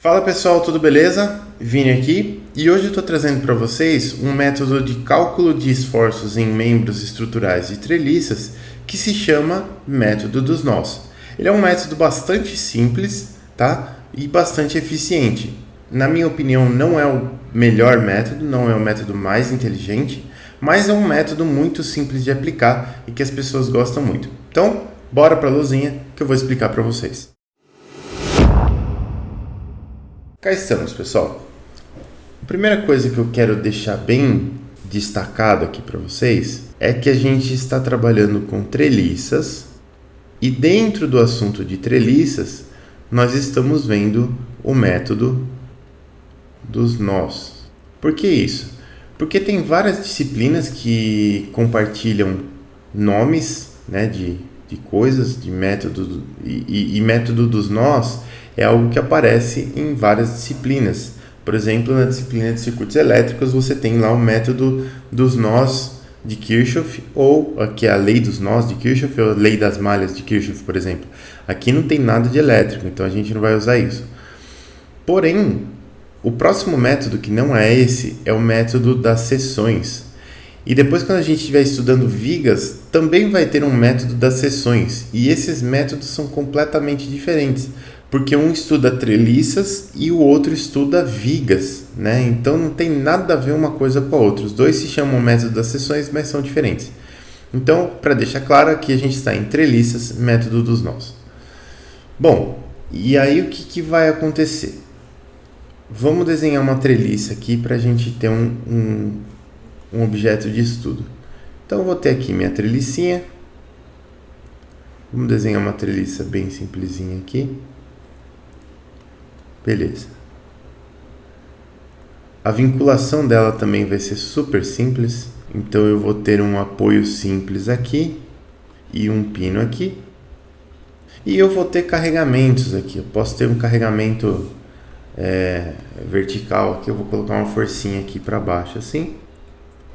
Fala pessoal, tudo beleza? Vini aqui e hoje eu estou trazendo para vocês um método de cálculo de esforços em membros estruturais de treliças que se chama método dos nós. Ele é um método bastante simples, tá? E bastante eficiente. Na minha opinião, não é o melhor método, não é o método mais inteligente, mas é um método muito simples de aplicar e que as pessoas gostam muito. Então, bora para a luzinha que eu vou explicar para vocês. Cá estamos, pessoal. A primeira coisa que eu quero deixar bem destacado aqui para vocês é que a gente está trabalhando com treliças e dentro do assunto de treliças nós estamos vendo o método dos nós. Por que isso? Porque tem várias disciplinas que compartilham nomes, né, de coisas, de método e método dos nós é algo que aparece em várias disciplinas. Por exemplo, na disciplina de circuitos elétricos você tem lá o método dos nós de Kirchhoff, ou aqui é a lei dos nós de Kirchhoff, ou a lei das malhas de Kirchhoff, por exemplo. Aqui não tem nada de elétrico, então a gente não vai usar isso. Porém, o próximo método, que não é esse, é o método das seções. E depois, quando a gente estiver estudando vigas, também vai ter um método das seções. E esses métodos são completamente diferentes, porque um estuda treliças e o outro estuda vigas, né? Então não tem nada a ver uma coisa com a outra. Os dois se chamam método das seções, mas são diferentes. Então, para deixar claro, aqui a gente está em treliças, método dos nós. Bom, e aí o que vai acontecer? Vamos desenhar uma treliça aqui para a gente ter um objeto de estudo. Então eu vou ter aqui minha trelicinha. Vamos desenhar uma treliça bem simplesinha aqui. Beleza. A vinculação dela também vai ser super simples. Então eu vou ter um apoio simples aqui e um pino aqui. E eu vou ter carregamentos aqui. Eu posso ter um carregamento vertical aqui. Eu vou colocar uma forcinha aqui para baixo assim.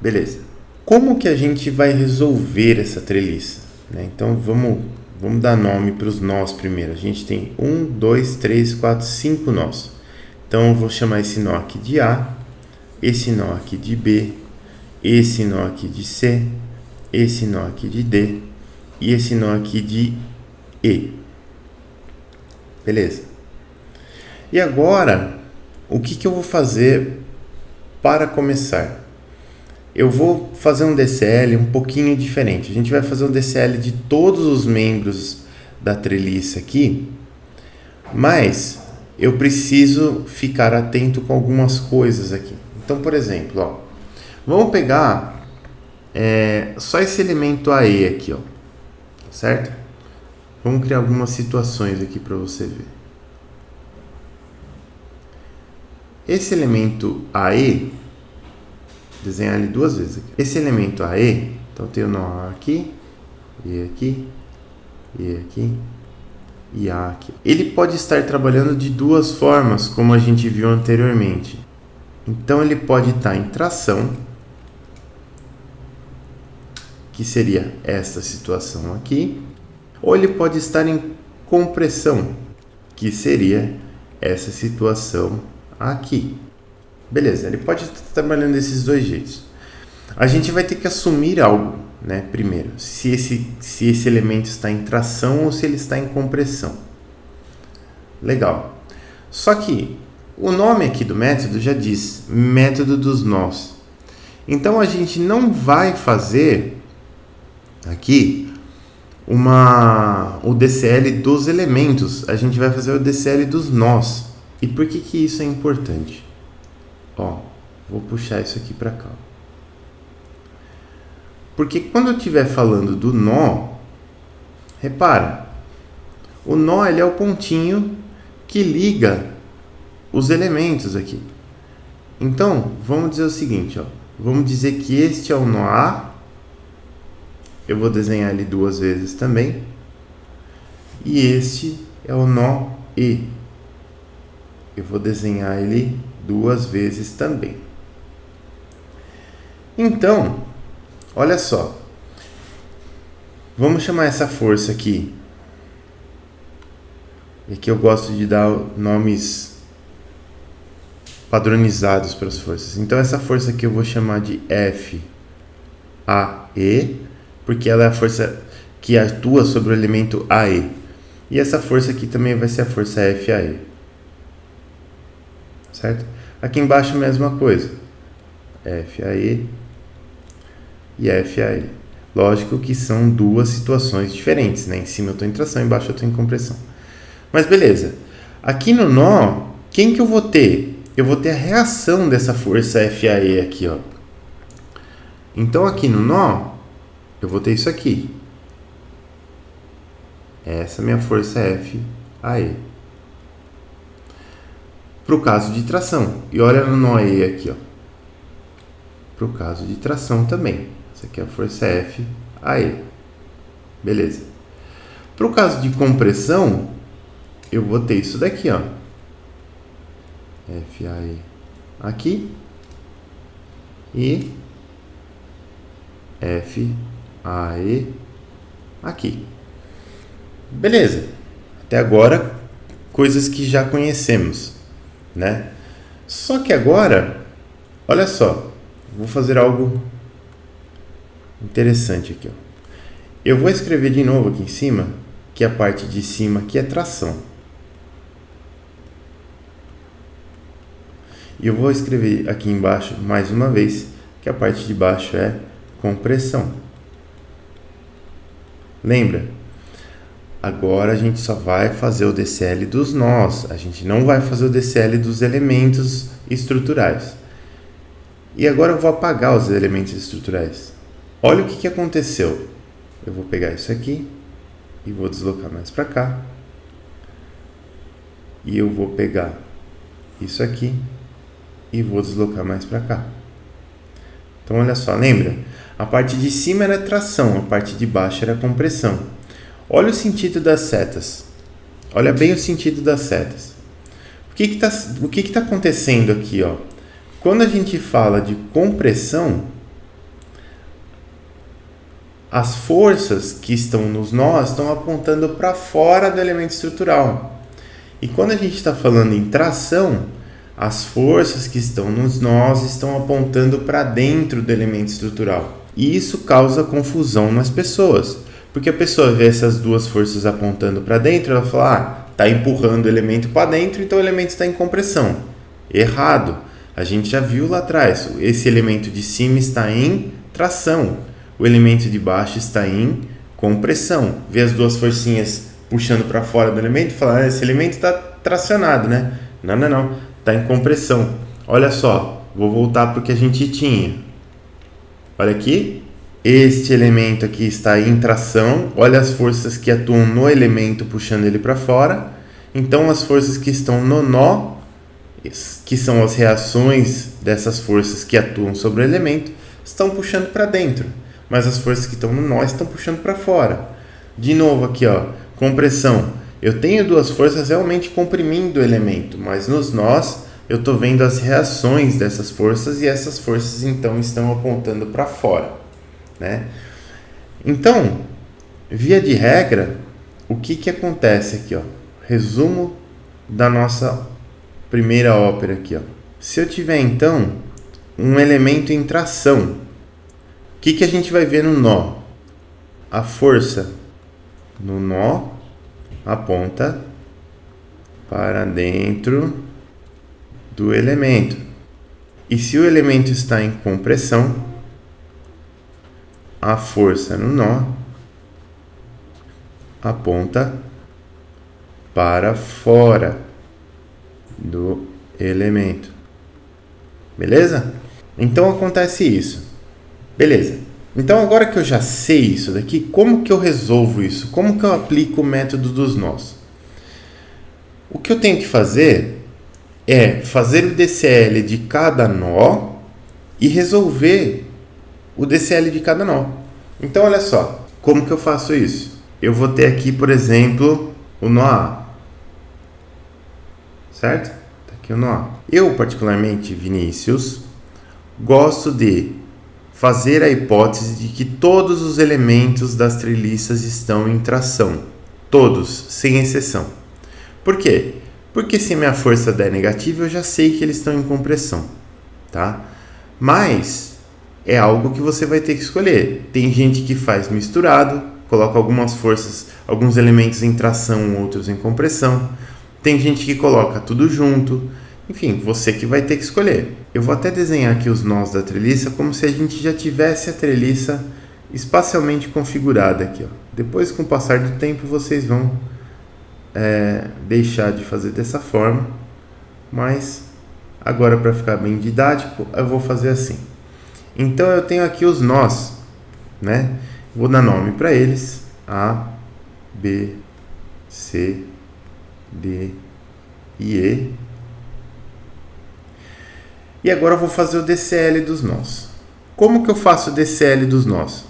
Beleza. Como que a gente vai resolver essa treliça, né? Então vamos dar nome para os nós primeiro. A gente tem 1, 2, 3, 4, 5 nós. Então eu vou chamar esse nó aqui de A, esse nó aqui de B, esse nó aqui de C, esse nó aqui de D e esse nó aqui de E. Beleza. E agora, o que eu vou fazer para começar? Eu vou fazer um DCL um pouquinho diferente. A gente vai fazer um DCL de todos os membros da treliça aqui, mas eu preciso ficar atento com algumas coisas aqui. Então, por exemplo, ó, vamos pegar só esse elemento AE aqui, ó, certo? Vamos criar algumas situações aqui para você ver. Esse elemento AE, desenhar ele duas vezes aqui. Esse elemento AE, então tem o nó aqui, E aqui, E aqui e A aqui. Ele pode estar trabalhando de duas formas, como a gente viu anteriormente. Então ele pode estar em tração, que seria essa situação aqui, ou ele pode estar em compressão, que seria essa situação aqui. Beleza, ele pode estar trabalhando desses dois jeitos. A gente vai ter que assumir algo, né? Primeiro, se esse elemento está em tração ou se ele está em compressão. Legal. Só que o nome aqui do método já diz método dos nós. Então a gente não vai fazer aqui o DCL dos elementos. A gente vai fazer o DCL dos nós. E por que isso é importante? Ó, vou puxar isso aqui para cá. Porque quando eu estiver falando do nó, repara, o nó ele é o pontinho que liga os elementos aqui. Então, vamos dizer o seguinte, ó, vamos dizer que este é o nó A, eu vou desenhar ele duas vezes também, e este é o nó E, eu vou desenhar ele duas vezes também. Então, olha só, vamos chamar essa força aqui, e aqui eu gosto de dar nomes padronizados para as forças. Então essa força aqui eu vou chamar de FAE, porque ela é a força que atua sobre o elemento AE. E essa força aqui também vai ser a força FAE. Certo? Aqui embaixo a mesma coisa. FAE e FAE. Lógico que são duas situações diferentes, né? Em cima eu estou em tração, embaixo eu estou em compressão. Mas beleza. Aqui no nó, quem que eu vou ter? Eu vou ter a reação dessa força FAE aqui, ó. Então aqui no nó, eu vou ter isso aqui. Essa é a minha força FAE. Para o caso de tração. E olha no nó E aqui, ó. Para o caso de tração também. Essa aqui é a força FAE. Beleza. Para o caso de compressão, eu vou ter isso daqui, ó. FAE aqui. E FAE aqui. Beleza. Até agora, coisas que já conhecemos, né? Só que agora, olha só, vou fazer algo interessante aqui, ó. Eu vou escrever de novo aqui em cima, que a parte de cima aqui é tração. E eu vou escrever aqui embaixo, mais uma vez, que a parte de baixo é compressão. Lembra? Agora a gente só vai fazer o DCL dos nós, a gente não vai fazer o DCL dos elementos estruturais. E agora eu vou apagar os elementos estruturais. Olha o que aconteceu. Eu vou pegar isso aqui e vou deslocar mais para cá. E eu vou pegar isso aqui e vou deslocar mais para cá. Então olha só, lembra? A parte de cima era tração, a parte de baixo era compressão. Olha o sentido das setas. Olha bem o sentido das setas. O que está acontecendo aqui, ó? Quando a gente fala de compressão, as forças que estão nos nós estão apontando para fora do elemento estrutural. E quando a gente está falando em tração, as forças que estão nos nós estão apontando para dentro do elemento estrutural. E isso causa confusão nas pessoas. Porque a pessoa vê essas duas forças apontando para dentro, ela fala, está empurrando o elemento para dentro, então o elemento está em compressão. Errado. A gente já viu lá atrás, esse elemento de cima está em tração, o elemento de baixo está em compressão. Vê as duas forcinhas puxando para fora do elemento e fala, esse elemento está tracionado, né? Não, está em compressão. Olha só, vou voltar para o que a gente tinha. Olha aqui. Este elemento aqui está em tração, olha as forças que atuam no elemento puxando ele para fora. Então as forças que estão no nó, que são as reações dessas forças que atuam sobre o elemento, estão puxando para dentro. Mas as forças que estão no nó estão puxando para fora. De novo aqui, ó, compressão. Eu tenho duas forças realmente comprimindo o elemento, mas nos nós eu estou vendo as reações dessas forças e essas forças então estão apontando para fora. Né? Então, via de regra, o que acontece aqui? Ó? Resumo da nossa primeira ópera aqui. Ó. Se eu tiver, então, um elemento em tração, o que a gente vai ver no nó? A força no nó aponta para dentro do elemento. E se o elemento está em compressão, a força no nó aponta para fora do elemento. Beleza? Então acontece isso. Beleza. Então agora que eu já sei isso daqui, como que eu resolvo isso? Como que eu aplico o método dos nós? O que eu tenho que fazer é fazer o DCL de cada nó e resolver o DCL de cada nó. Então, olha só, como que eu faço isso? Eu vou ter aqui, por exemplo, o nó A. Certo? Tá aqui o nó A. Eu, particularmente, Vinícius, gosto de fazer a hipótese de que todos os elementos das treliças estão em tração. Todos, sem exceção. Por quê? Porque se minha força der negativa, eu já sei que eles estão em compressão, tá? Mas é algo que você vai ter que escolher. Tem gente que faz misturado, coloca algumas forças, alguns elementos em tração, outros em compressão. Tem gente que coloca tudo junto. Enfim, você que vai ter que escolher. Eu vou até desenhar aqui os nós da treliça como se a gente já tivesse a treliça espacialmente configurada aqui, ó. Depois, com o passar do tempo, vocês vão deixar de fazer dessa forma, mas agora, para ficar bem didático, eu vou fazer assim. Então eu tenho aqui os nós, né? Vou dar nome para eles: A, B, C, D e E. E agora eu vou fazer o DCL dos nós. Como que eu faço o DCL dos nós?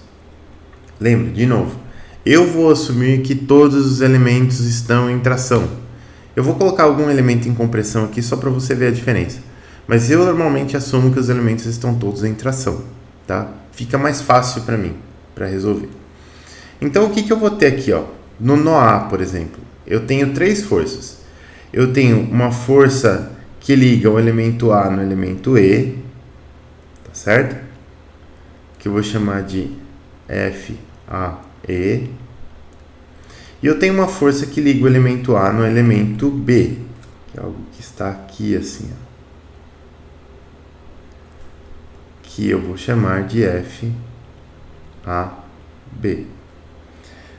Lembra, de novo, eu vou assumir que todos os elementos estão em tração. Eu vou colocar algum elemento em compressão aqui só para você ver a diferença. Mas eu normalmente assumo que os elementos estão todos em tração, tá? Fica mais fácil para mim, para resolver. Então o que eu vou ter aqui, ó? No nó A, por exemplo, eu tenho 3 forças. Eu tenho uma força que liga o elemento A no elemento E, tá certo? Que eu vou chamar de FAE. E eu tenho uma força que liga o elemento A no elemento B, que é algo que está aqui assim, ó, que eu vou chamar de FAB.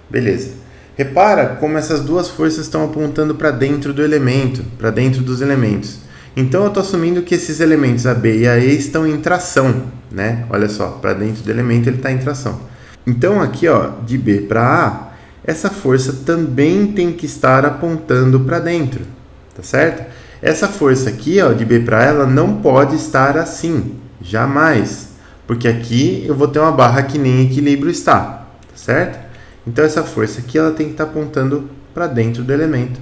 Beleza. Repara como essas duas forças estão apontando para dentro do elemento, para dentro dos elementos. Então eu estou assumindo que esses elementos A, B e A, E estão em tração, né? Olha só, para dentro do elemento ele está em tração. Então aqui, ó, de B para A, essa força também tem que estar apontando para dentro, tá certo? Essa força aqui, ó, de B para A, ela não pode estar assim, jamais, porque aqui eu vou ter uma barra que nem equilíbrio está, tá certo? Então essa força aqui, ela tem que estar apontando para dentro do elemento,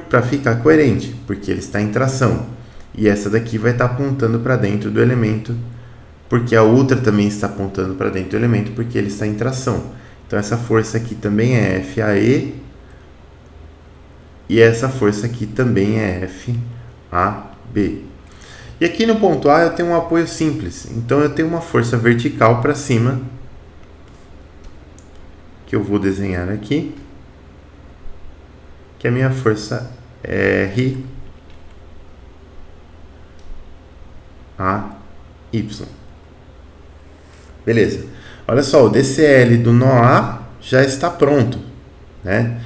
para ficar coerente, porque ele está em tração. E essa daqui vai estar apontando para dentro do elemento, porque a outra também está apontando para dentro do elemento, porque ele está em tração. Então essa força aqui também é FAE, e essa força aqui também é FAB. E aqui no ponto A eu tenho um apoio simples, então eu tenho uma força vertical para cima, que eu vou desenhar aqui, que é a minha força RAY. Beleza. Olha só, o DCL do nó A já está pronto, né?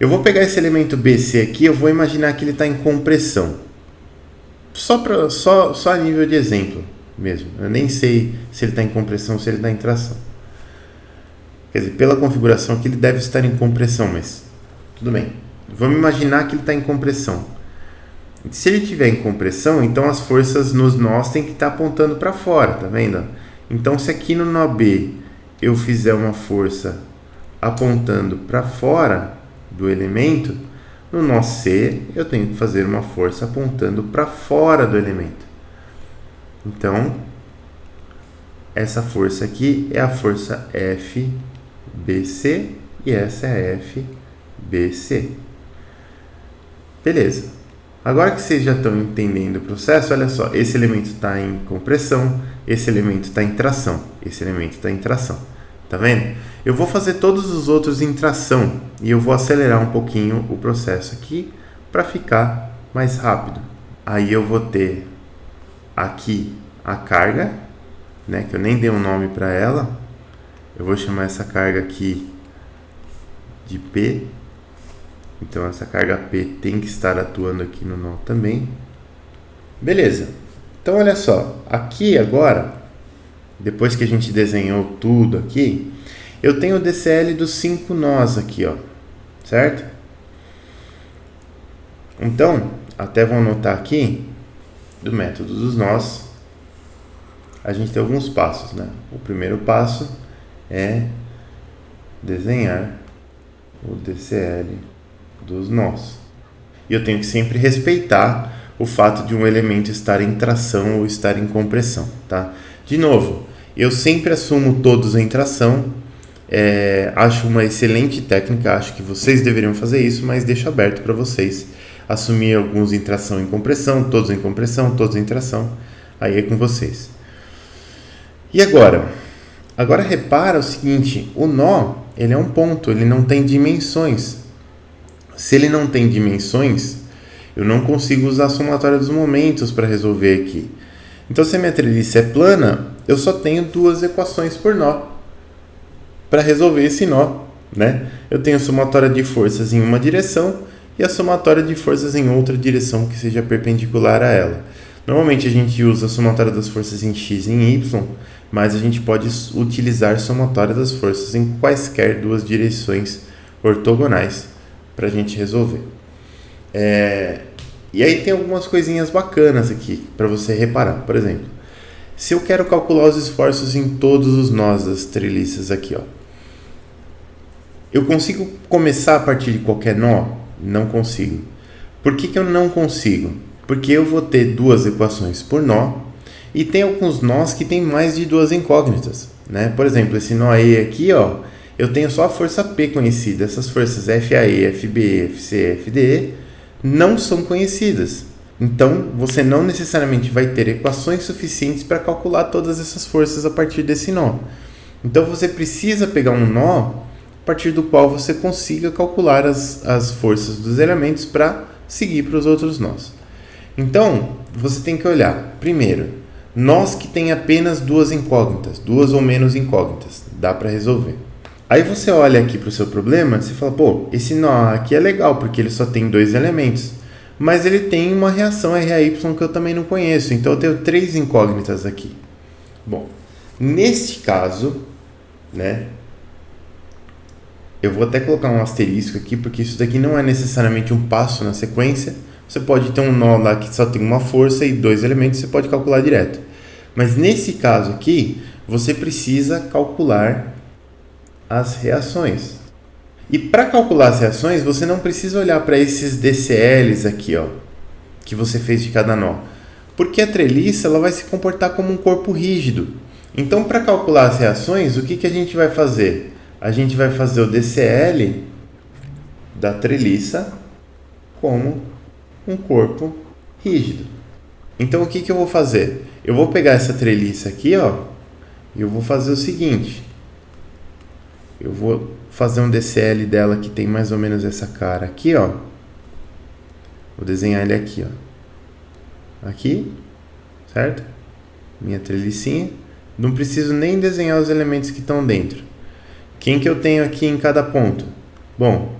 Eu vou pegar esse elemento BC aqui, eu vou imaginar que ele está em compressão. Só a nível de exemplo mesmo. Eu nem sei se ele está em compressão ou se ele está em tração. Quer dizer, pela configuração aqui ele deve estar em compressão, mas tudo bem. Vamos imaginar que ele está em compressão. Se ele estiver em compressão, então as forças nos nós têm que estar apontando para fora, tá vendo? Então, se aqui no nó B eu fizer uma força apontando para fora do elemento, no nó C eu tenho que fazer uma força apontando para fora do elemento. Então, essa força aqui é a força FBC e essa é a FBC. Beleza. Agora que vocês já estão entendendo o processo, olha só, esse elemento está em compressão, esse elemento está em tração, esse elemento está em tração. Tá vendo? Eu vou fazer todos os outros em tração e eu vou acelerar um pouquinho o processo aqui para ficar mais rápido. Aí eu vou ter aqui a carga, né, que eu nem dei um nome para ela. Eu vou chamar essa carga aqui de P. Então essa carga P tem que estar atuando aqui no nó também. Beleza. Então olha só, aqui agora, depois que a gente desenhou tudo aqui, eu tenho o DCL dos 5 nós aqui, ó, certo? Então, até vou anotar aqui, do método dos nós, a gente tem alguns passos, né? O primeiro passo é desenhar o DCL dos nós. E eu tenho que sempre respeitar o fato de um elemento estar em tração ou estar em compressão, tá? De novo, eu sempre assumo todos em tração. Acho uma excelente técnica, acho que vocês deveriam fazer isso, mas deixo aberto para vocês assumir alguns em tração e em compressão, todos em compressão, todos em tração. Aí é com vocês. E agora? Agora repara o seguinte, o nó, ele é um ponto, ele não tem dimensões. Se ele não tem dimensões, eu não consigo usar a somatória dos momentos para resolver aqui. Então, se a minha treliça é plana, eu só tenho duas equações por nó para resolver esse nó, né? Eu tenho a somatória de forças em uma direção e a somatória de forças em outra direção que seja perpendicular a ela. Normalmente a gente usa a somatória das forças em x e em y, mas a gente pode utilizar a somatória das forças em quaisquer duas direções ortogonais para a gente resolver. E aí tem algumas coisinhas bacanas aqui para você reparar. Por exemplo, se eu quero calcular os esforços em todos os nós das treliças aqui, ó, eu consigo começar a partir de qualquer nó? Não consigo. Por que eu não consigo? Porque eu vou ter duas equações por nó e tem alguns nós que tem mais de duas incógnitas, né? Por exemplo, esse nó E aqui, ó, eu tenho só a força P conhecida. Essas forças FAE, FBE, FCE, FDE não são conhecidas. Então, você não necessariamente vai ter equações suficientes para calcular todas essas forças a partir desse nó. Então, você precisa pegar um nó a partir do qual você consiga calcular as forças dos elementos para seguir para os outros nós. Então, você tem que olhar, primeiro, nós que têm apenas duas incógnitas, duas ou menos incógnitas, dá para resolver. Aí você olha aqui para o seu problema e você fala, pô, esse nó aqui é legal porque ele só tem dois elementos, mas ele tem uma reação RAY que eu também não conheço, então eu tenho três incógnitas aqui. Bom, neste caso, né, eu vou até colocar um asterisco aqui, porque isso daqui não é necessariamente um passo na sequência. Você pode ter um nó lá que só tem uma força e dois elementos, você pode calcular direto. Mas nesse caso aqui, você precisa calcular as reações. E para calcular as reações, você não precisa olhar para esses DCLs aqui, ó, que você fez de cada nó. Porque a treliça ela vai se comportar como um corpo rígido. Então, para calcular as reações, o que a gente vai fazer? A gente vai fazer o DCL da treliça como um corpo rígido. Então, o que eu vou fazer? Eu vou pegar essa treliça aqui, ó, e eu vou fazer o seguinte. Eu vou fazer um DCL dela que tem mais ou menos essa cara aqui, ó. Vou desenhar ele aqui, ó. Aqui, certo? Minha trelicinha. Não preciso nem desenhar os elementos que estão dentro. Quem que eu tenho aqui em cada ponto? Bom,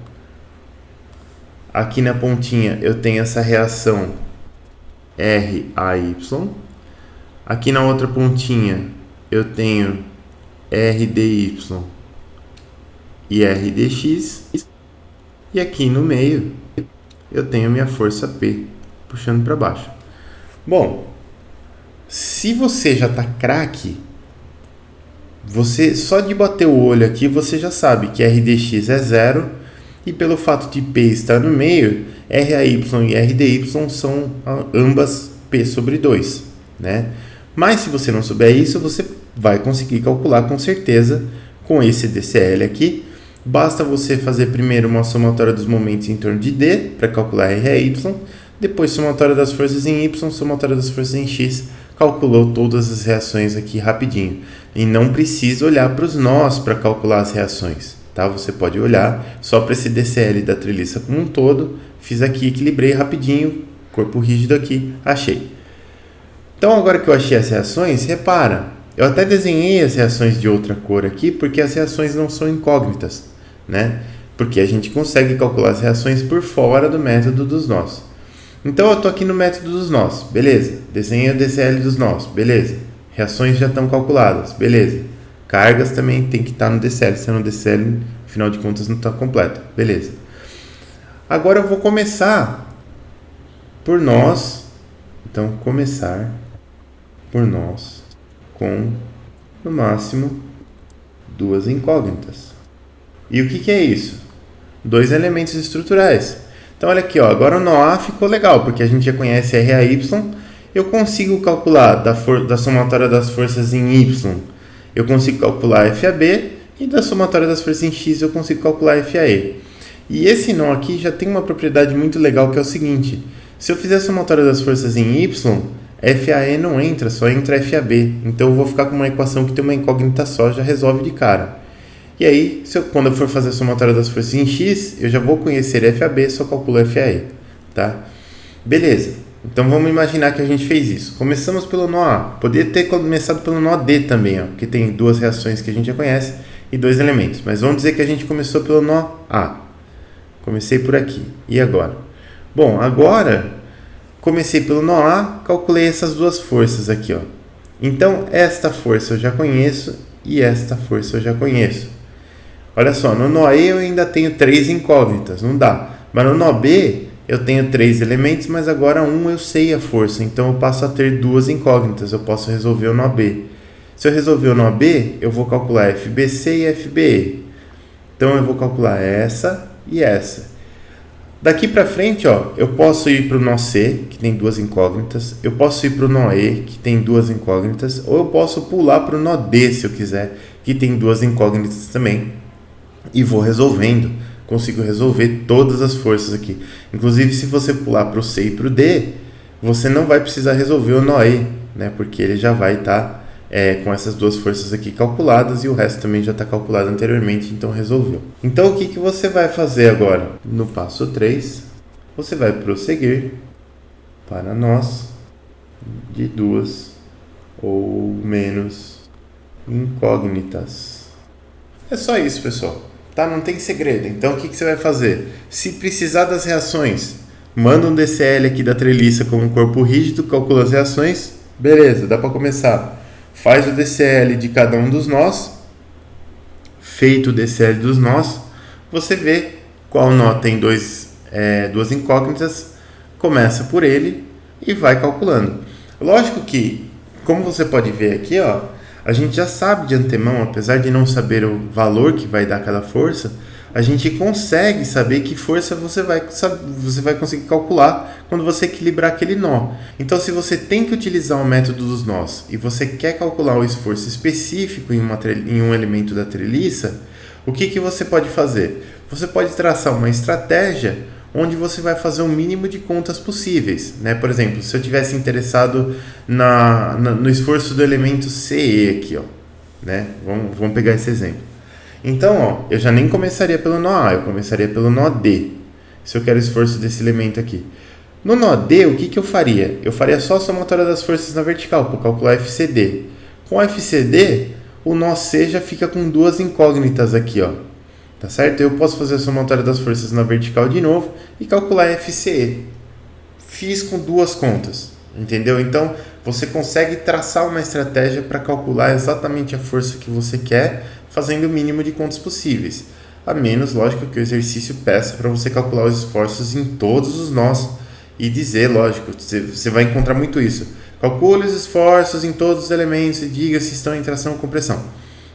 aqui na pontinha eu tenho essa reação RAY. Aqui na outra pontinha eu tenho RDY e RDX. E aqui no meio eu tenho minha força P puxando para baixo. Bom, se você já está craque, você só de bater o olho aqui você já sabe que RDX é 0 e pelo fato de P estar no meio, RAY e RDY são ambas P sobre 2, né? Mas se você não souber isso, você vai conseguir calcular com certeza com esse DCL aqui. Basta você fazer primeiro uma somatória dos momentos em torno de D para calcular RAY, depois somatória das forças em Y, somatória das forças em X, calculou todas as reações aqui rapidinho. E não precisa olhar para os nós para calcular as reações, tá? Você pode olhar só para esse DCL da treliça como um todo. Fiz aqui, equilibrei rapidinho, corpo rígido aqui, achei. Então agora que eu achei as reações, repara, eu até desenhei as reações de outra cor aqui, porque as reações não são incógnitas, né? Porque a gente consegue calcular as reações por fora do método dos nós. Então eu estou aqui no método dos nós, beleza. Desenhei o DCL dos nós, beleza. Reações já estão calculadas, beleza. Cargas também tem que estar no DCL, senão o DCL, afinal de contas, não está completo, beleza. Agora eu vou começar por nós. Então, começar por nós com, no máximo, duas incógnitas. E o que é isso? Dois elementos estruturais. Então, olha aqui, ó, agora o nó A ficou legal, porque a gente já conhece RAY. Eu consigo calcular da somatória das forças em Y, eu consigo calcular FAB, e da somatória das forças em X eu consigo calcular FAE. E esse nó aqui já tem uma propriedade muito legal que é o seguinte: se eu fizer a somatória das forças em Y, FAE não entra, só entra FAB. Então eu vou ficar com uma equação que tem uma incógnita só, já resolve de cara. E aí, quando eu for fazer a somatória das forças em X, eu já vou conhecer FAB, só calculo FAE. Tá? Beleza. Então vamos imaginar que a gente fez isso. Começamos pelo nó A. Poderia ter começado pelo nó D também, ó, porque tem duas reações que a gente já conhece e dois elementos. Mas vamos dizer que a gente começou pelo nó A. Comecei por aqui. E agora? Bom, agora comecei pelo nó A, calculei essas duas forças aqui, ó. Então, esta força eu já conheço e esta força eu já conheço. Olha só, no nó E eu ainda tenho 3 incógnitas, não dá. Mas no nó B eu tenho 3 elementos, mas agora um eu sei a força, então eu passo a ter 2 incógnitas, eu posso resolver o nó B. Se eu resolver o nó B, eu vou calcular FBC e FBE. Então eu vou calcular essa e essa. Daqui para frente, ó, eu posso ir para o nó C, que tem 2 incógnitas, eu posso ir para o nó E, que tem 2 incógnitas, ou eu posso pular para o nó D, se eu quiser, que tem 2 incógnitas também. E vou resolvendo, consigo resolver todas as forças aqui. Inclusive, se você pular para o C e para o D, você não vai precisar resolver o nó E, né? Porque ele já vai estar com essas duas forças aqui calculadas e o resto também já está calculado anteriormente, então resolveu. Então, o que você vai fazer agora? No passo 3, você vai prosseguir para nós de 2 ou menos incógnitas. É só isso, pessoal. Tá? Não tem segredo. Então, o que você vai fazer? Se precisar das reações, manda um DCL aqui da treliça com um corpo rígido, calcula as reações. Beleza, dá para começar. Faz o DCL de cada um dos nós. Feito o DCL dos nós, você vê qual nó tem duas incógnitas, começa por ele e vai calculando. Lógico que, como você pode ver aqui, ó, a gente já sabe de antemão, apesar de não saber o valor que vai dar cada força, a gente consegue saber que força você vai conseguir calcular quando você equilibrar aquele nó. Então, se você tem que utilizar o método dos nós e você quer calcular o esforço específico em um elemento da treliça, o que você pode fazer? Você pode traçar uma estratégia onde você vai fazer o mínimo de contas possíveis, né? Por exemplo, se eu tivesse interessado no esforço do elemento CE aqui, ó, né? Vamos pegar esse exemplo. Então, ó, eu já nem começaria pelo nó A, eu começaria pelo nó D, se eu quero o esforço desse elemento aqui. No nó D, o que eu faria? Eu faria só a somatória das forças na vertical, para calcular FCD. Com FCD, o nó C já fica com 2 incógnitas aqui, ó. Tá certo? Eu posso fazer a somatória das forças na vertical de novo e calcular FCE. Fiz com 2 contas, entendeu? Então, você consegue traçar uma estratégia para calcular exatamente a força que você quer, fazendo o mínimo de contas possíveis. A menos, lógico, que o exercício peça para você calcular os esforços em todos os nós e dizer, lógico, você vai encontrar muito isso. Calcule os esforços em todos os elementos e diga se estão em tração ou compressão.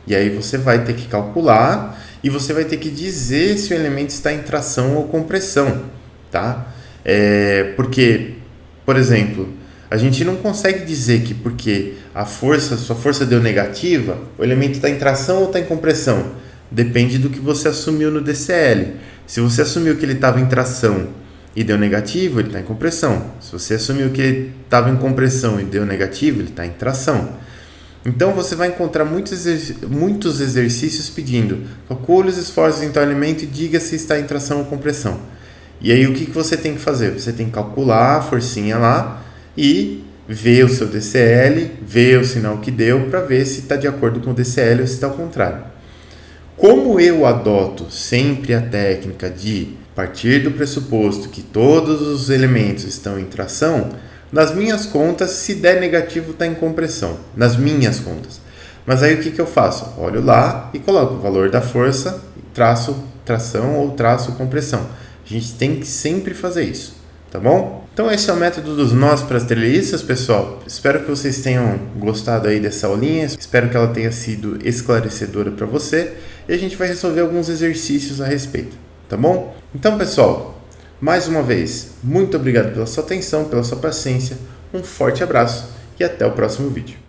E aí você vai ter que calcular e você vai ter que dizer se o elemento está em tração ou compressão, tá? Porque, por exemplo, a gente não consegue dizer que porque sua força deu negativa, o elemento está em tração ou está em compressão. Depende do que você assumiu no DCL. Se você assumiu que ele estava em tração e deu negativo, ele está em compressão. Se você assumiu que ele estava em compressão e deu negativo, ele está em tração. Então, você vai encontrar muitos exercícios pedindo calcule os esforços em tal elemento e diga se está em tração ou compressão. E aí, o que você tem que fazer? Você tem que calcular a forcinha lá e ver o seu DCL, ver o sinal que deu para ver se está de acordo com o DCL ou se está ao contrário. Como eu adoto sempre a técnica de partir do pressuposto que todos os elementos estão em tração, nas minhas contas, se der negativo, está em compressão. Nas minhas contas. Mas aí o que eu faço? Olho lá e coloco o valor da força, traço tração ou traço compressão. A gente tem que sempre fazer isso, tá bom? Então esse é o método dos nós para as treliças, pessoal. Espero que vocês tenham gostado aí dessa aulinha. Espero que ela tenha sido esclarecedora para você. E a gente vai resolver alguns exercícios a respeito, tá bom? Então, pessoal, mais uma vez, muito obrigado pela sua atenção, pela sua paciência, um forte abraço e até o próximo vídeo.